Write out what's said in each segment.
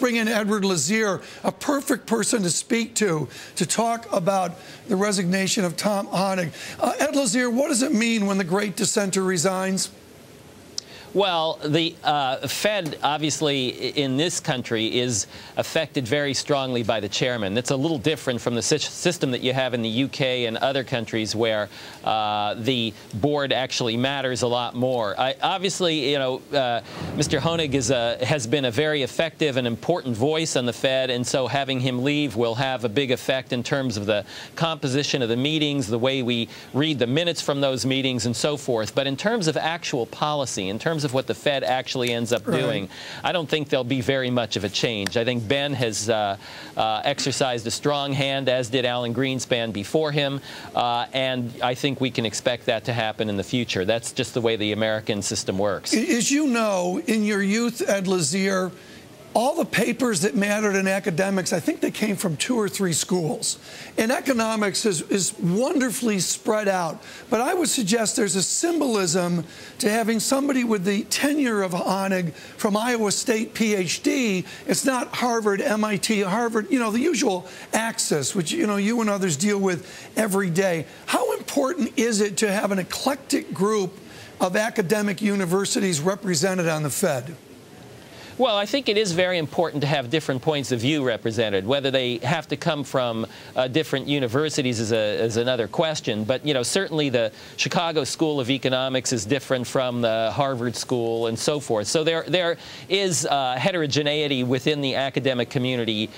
bring in Edward Lazear, a perfect person to speak to talk about the resignation of Tom Hoenig. Ed Lazear, what does it mean when the great dissenter resigns? Well, the Fed, obviously, in this country is affected very strongly by the chairman. That's a little different from the system that you have in the UK and other countries where the board actually matters a lot more. Obviously, you know, Mr. Hoenig has been a very effective and important voice on the Fed, and so having him leave will have a big effect in terms of the composition of the meetings, the way we read the minutes from those meetings, and so forth. But in terms of actual policy, in terms of what the Fed actually ends up doing, I don't think there'll be very much of a change. I think Ben has exercised a strong hand, as did Alan Greenspan before him, and I think we can expect that to happen in the future. That's just the way the American system works. As you know, in your youth, Ed Lazear, all the papers that mattered in academics, I think they came from 2 or 3 schools. And economics is wonderfully spread out. But I would suggest there's a symbolism to having somebody with the tenure of Hoenig from Iowa State, PhD. It's not Harvard, MIT, Harvard, you know, the usual axis, which, you know, you and others deal with every day. How important is it to have an eclectic group of academic universities represented on the Fed? Well, I think it is very important to have different points of view represented. Whether they have to come from different universities is another question. But, you know, certainly the Chicago School of Economics is different from the Harvard School and so forth. So there is heterogeneity within the academic community,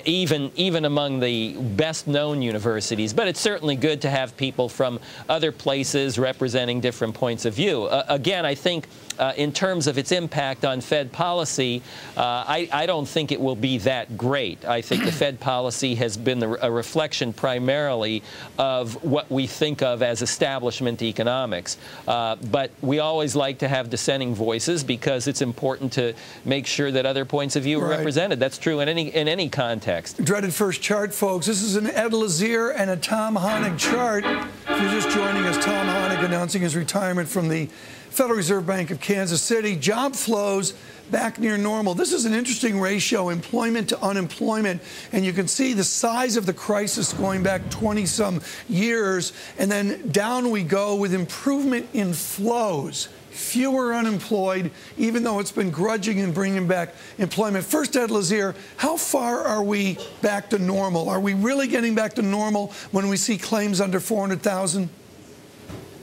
even among the best-known universities. But it's certainly good to have people from other places representing different points of view. Again, I think in terms of its impact on Fed policy, I don't think it will be that great. I think the Fed policy has been a reflection primarily of what we think of as establishment economics. But we always like to have dissenting voices because it's important to make sure that other points of view are represented. That's true in any context. Dreaded first chart, folks. This is an Ed Lazear and a Tom Hoenig chart. If you're just joining us, Tom Hoenig announcing his retirement from the Federal Reserve Bank of Kansas City. Job flows back near normal. This is an interesting ratio, employment to unemployment, and you can see the size of the crisis going back 20-some years, and then down we go with improvement in flows. Fewer unemployed, even though it's been grudging in bringing back employment. First, Ed Lazear, how far are we back to normal? Are we really getting back to normal when we see claims under 400,000?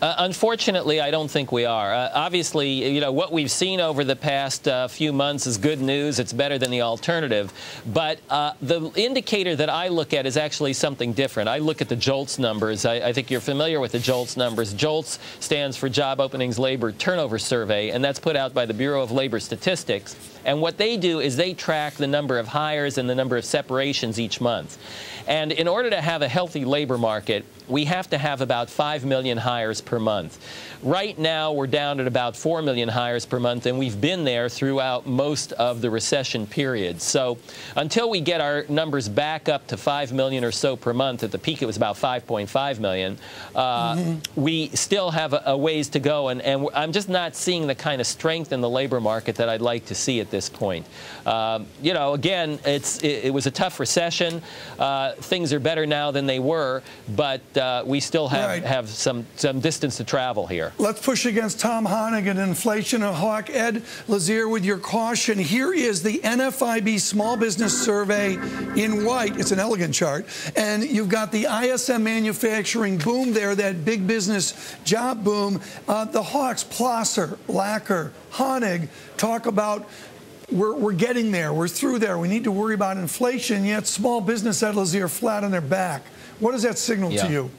Unfortunately, I don't think we are. Obviously, you know, what we've seen over the past few months is good news. It's better than the alternative. But the indicator that I look at is actually something different. I look at the JOLTS numbers. I think you're familiar with the JOLTS numbers. JOLTS stands for Job Openings Labor Turnover Survey, and that's put out by the Bureau of Labor Statistics. And what they do is they track the number of hires and the number of separations each month. And in order to have a healthy labor market, we have to have about 5 million hires per month. Right now, we're down at about 4 million hires per month, and we've been there throughout most of the recession period. So until we get our numbers back up to 5 million or so per month, at the peak it was about 5.5 million, we still have a ways to go, and I'm just not seeing the kind of strength in the labor market that I'd like to see at this point. You know, again, it was a tough recession. Things are better now than they were, but we still have some distance to travel here. Let's push against Tom Hoenig and inflation and hawk. Ed Lazear, with your caution, here is the NFIB Small Business Survey in white. It's an elegant chart. And you've got the ISM manufacturing boom there, that big business job boom. The hawks, Plosser, Lacker, Hoenig, talk about we're getting there. We're through there. We need to worry about inflation, yet small business, Ed Lazear, flat on their back. What does that signal to you?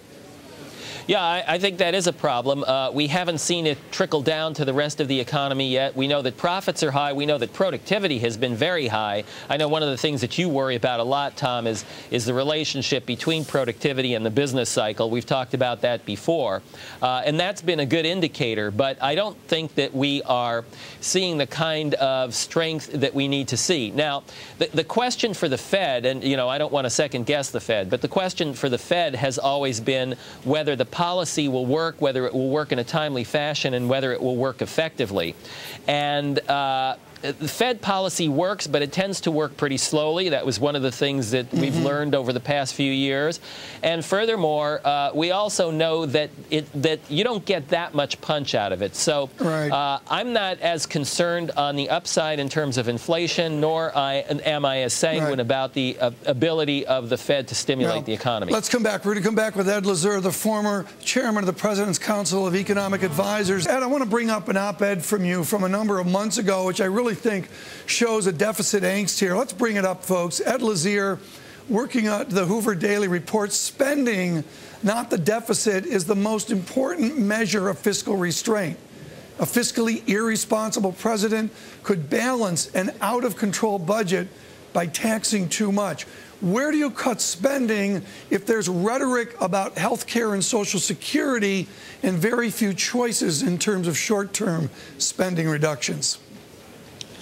Yeah, I think that is a problem. We haven't seen it trickle down to the rest of the economy yet. We know that profits are high. We know that productivity has been very high. I know one of the things that you worry about a lot, Tom, is the relationship between productivity and the business cycle. We've talked about that before. And that's been a good indicator. But I don't think that we are seeing the kind of strength that we need to see. Now, the question for the Fed, and, you know, I don't want to second guess the Fed, but the question for the Fed has always been whether the policy will work, whether it will work in a timely fashion, and whether it will work effectively. And the Fed policy works, but it tends to work pretty slowly. That was one of the things that we've learned over the past few years. And furthermore, we also know that you don't get that much punch out of it. So I'm not as concerned on the upside in terms of inflation, nor am I as sanguine about the ability of the Fed to stimulate the economy. Let's come back. We're going to come back with Ed Lazear, the former chairman of the President's Council of Economic Advisors. Ed, I want to bring up an op-ed from you from a number of months ago, which I really think shows a deficit angst here. Let's bring it up, folks. Ed Lazear, working at the Hoover Daily, reports spending, not the deficit, is the most important measure of fiscal restraint. A fiscally irresponsible president could balance an out-of-control budget by taxing too much. Where do you cut spending if there's rhetoric about health care and Social Security and very few choices in terms of short-term spending reductions?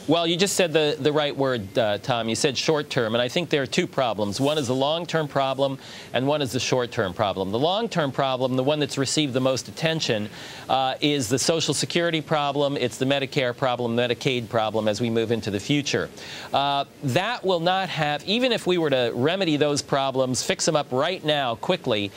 Well, you just said the right word, Tom. You said short-term, and I think there are two problems. One is the long-term problem, and one is the short-term problem. The long-term problem, the one that's received the most attention, is the Social Security problem. It's the Medicare problem, Medicaid problem as we move into the future. That will not have, even if we were to remedy those problems, fix them up right now quickly,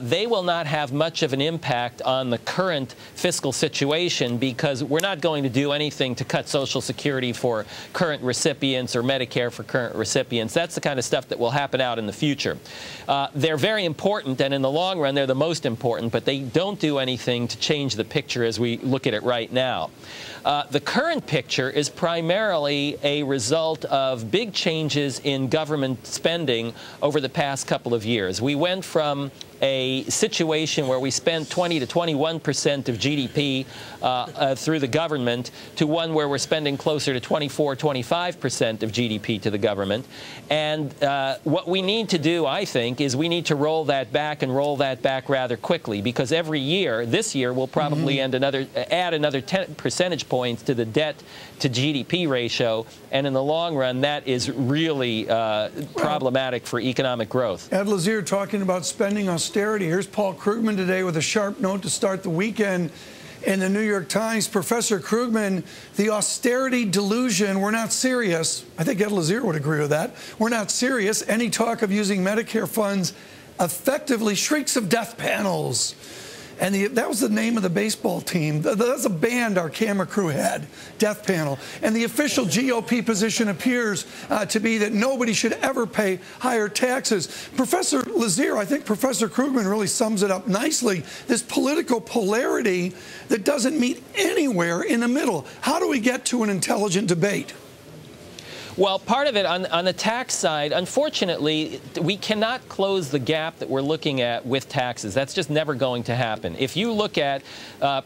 they will not have much of an impact on the current fiscal situation because we're not going to do anything to cut Social Security for current recipients or Medicare for current recipients. That's the kind of stuff that will happen out in the future. They're very important, and in the long run, they're the most important, but they don't do anything to change the picture as we look at it right now. The current picture is primarily a result of big changes in government spending over the past couple of years. We went from a situation where we spent 20 to 21% of GDP through the government to one where we're spending closer to 24, 25% of GDP to the government. And what we need to do, I think, is we need to roll that back and roll that back rather quickly because every year, this year, we'll probably add another 10 percentage points to the debt to GDP ratio. And in the long run, that is really problematic for economic growth. Ed Lazear talking about spending austerity. Here's Paul Krugman today with a sharp note to start the weekend in the New York Times. Professor Krugman, the austerity delusion, we're not serious. I think Ed Lazear would agree with that. We're not serious. Any talk of using Medicare funds effectively shrieks of death panels. And that was the name of the baseball team. That's a band our camera crew had, Death Panel. And the official GOP position appears to be that nobody should ever pay higher taxes. Professor Lazear, I think Professor Krugman really sums it up nicely, this political polarity that doesn't meet anywhere in the middle. How do we get to an intelligent debate? Well, part of it on the tax side, unfortunately, we cannot close the gap that we're looking at with taxes. That's just never going to happen. If you look at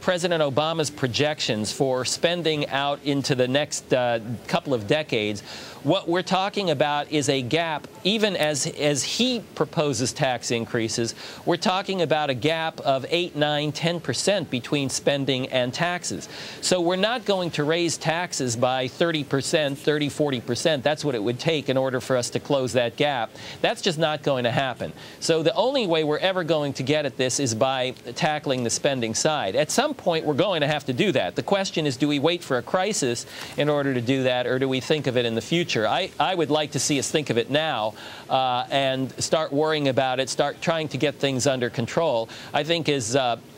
President Obama's projections for spending out into the next couple of decades, what we're talking about is a gap, even as he proposes tax increases, we're talking about a gap of 8, 9, 10% between spending and taxes. So we're not going to raise taxes by 30%, 30, 40%. That's what it would take in order for us to close that gap. That's just not going to happen. So the only way we're ever going to get at this is by tackling the spending side. At some point, we're going to have to do that. The question is, do we wait for a crisis in order to do that, or do we think of it in the future? I would like to see us think of it now and start worrying about it, start trying to get things under control. I think as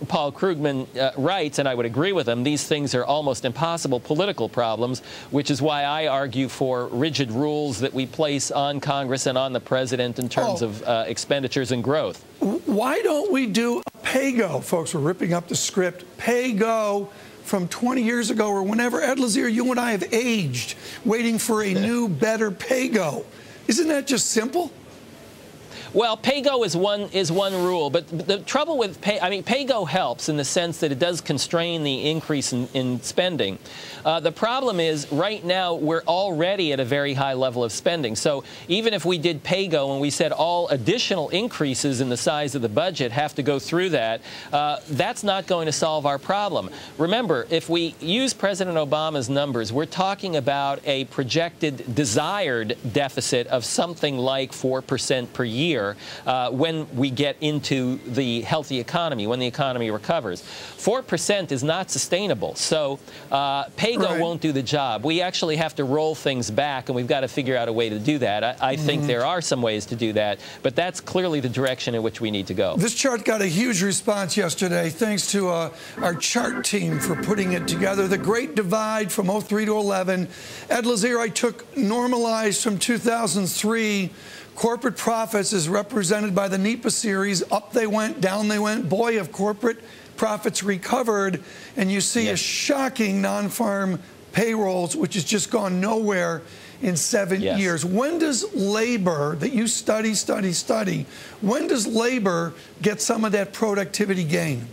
Paul Krugman writes, and I would agree with him, these things are almost impossible political problems, which is why I argue for rigid rules that we place on Congress and on the president in terms of expenditures and growth. Why don't we do a pay-go? Folks, we're ripping up the script. Pay-go from 20 years ago or whenever. Ed Lazear, you and I have aged waiting for a new, better pay-go. Isn't that just simple? Well, pay-go is one rule, but the trouble with pay-go helps in the sense that it does constrain the increase in spending. The problem is right now we're already at a very high level of spending. So even if we did pay-go and we said all additional increases in the size of the budget have to go through that, that's not going to solve our problem. Remember, if we use President Obama's numbers, we're talking about a projected desired deficit of something like 4% per year higher when we get into the healthy economy, when the economy recovers. 4% is not sustainable. So pay-go won't do the job. We actually have to roll things back, and we've got to figure out a way to do that. I think there are some ways to do that, but that's clearly the direction in which we need to go. This chart got a huge response yesterday, thanks to our chart team for putting it together. The Great Divide from 03 to 11. Ed Lazear, I took normalized from 2003. Corporate profits is represented by the NEPA series. Up they went, down they went. Boy, have corporate profits recovered. And you see a shocking non-farm payrolls, which has just gone nowhere in 7 years. When does labor, that you study, when does labor get some of that productivity gain?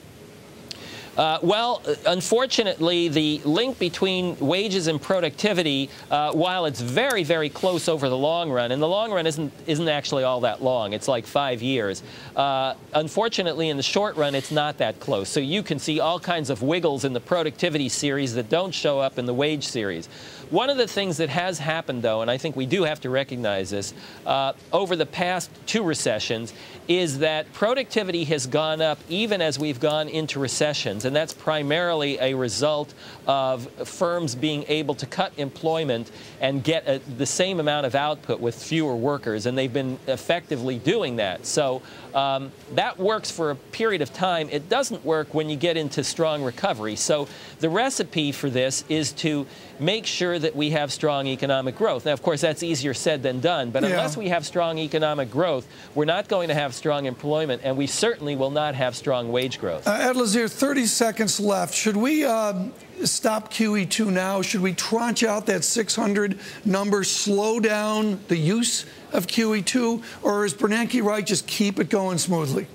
Well, unfortunately, the link between wages and productivity, while it's very, very close over the long run, and the long run isn't actually all that long. It's like 5 years. Unfortunately, in the short run, it's not that close. So you can see all kinds of wiggles in the productivity series that don't show up in the wage series. One of the things that has happened, though, and I think we do have to recognize this, over the past 2 recessions, is that productivity has gone up even as we've gone into recessions. And that's primarily a result of firms being able to cut employment and get the same amount of output with fewer workers. And they've been effectively doing that. So that works for a period of time. It doesn't work when you get into strong recovery. So the recipe for this is to make sure that we have strong economic growth. Now, of course, that's easier said than done. But unless we have strong economic growth, we're not going to have strong employment, and we certainly will not have strong wage growth. Ed Lazear, 30 seconds left. Should we stop QE2 now? Should we tranche out that 600 number, slow down the use of QE2? Or is Bernanke right, just keep it going smoothly?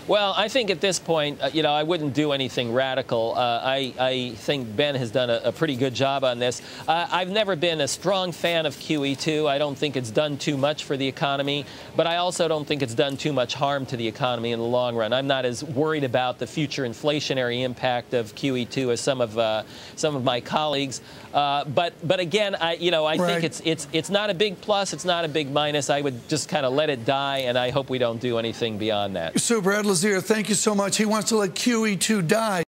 Well, I think at this point, I wouldn't do anything radical. I think Ben has done a pretty good job on this. I've never been a strong fan of QE2. I don't think it's done too much for the economy, but I also don't think it's done too much harm to the economy in the long run. I'm not as worried about the future inflationary impact of QE2 as some of my colleagues. But again, I think it's not a big plus. It's not a big minus. I would just kind of let it die, and I hope we don't do anything beyond that. Super. Ed Lazear, thank you so much. He wants to let QE2 die.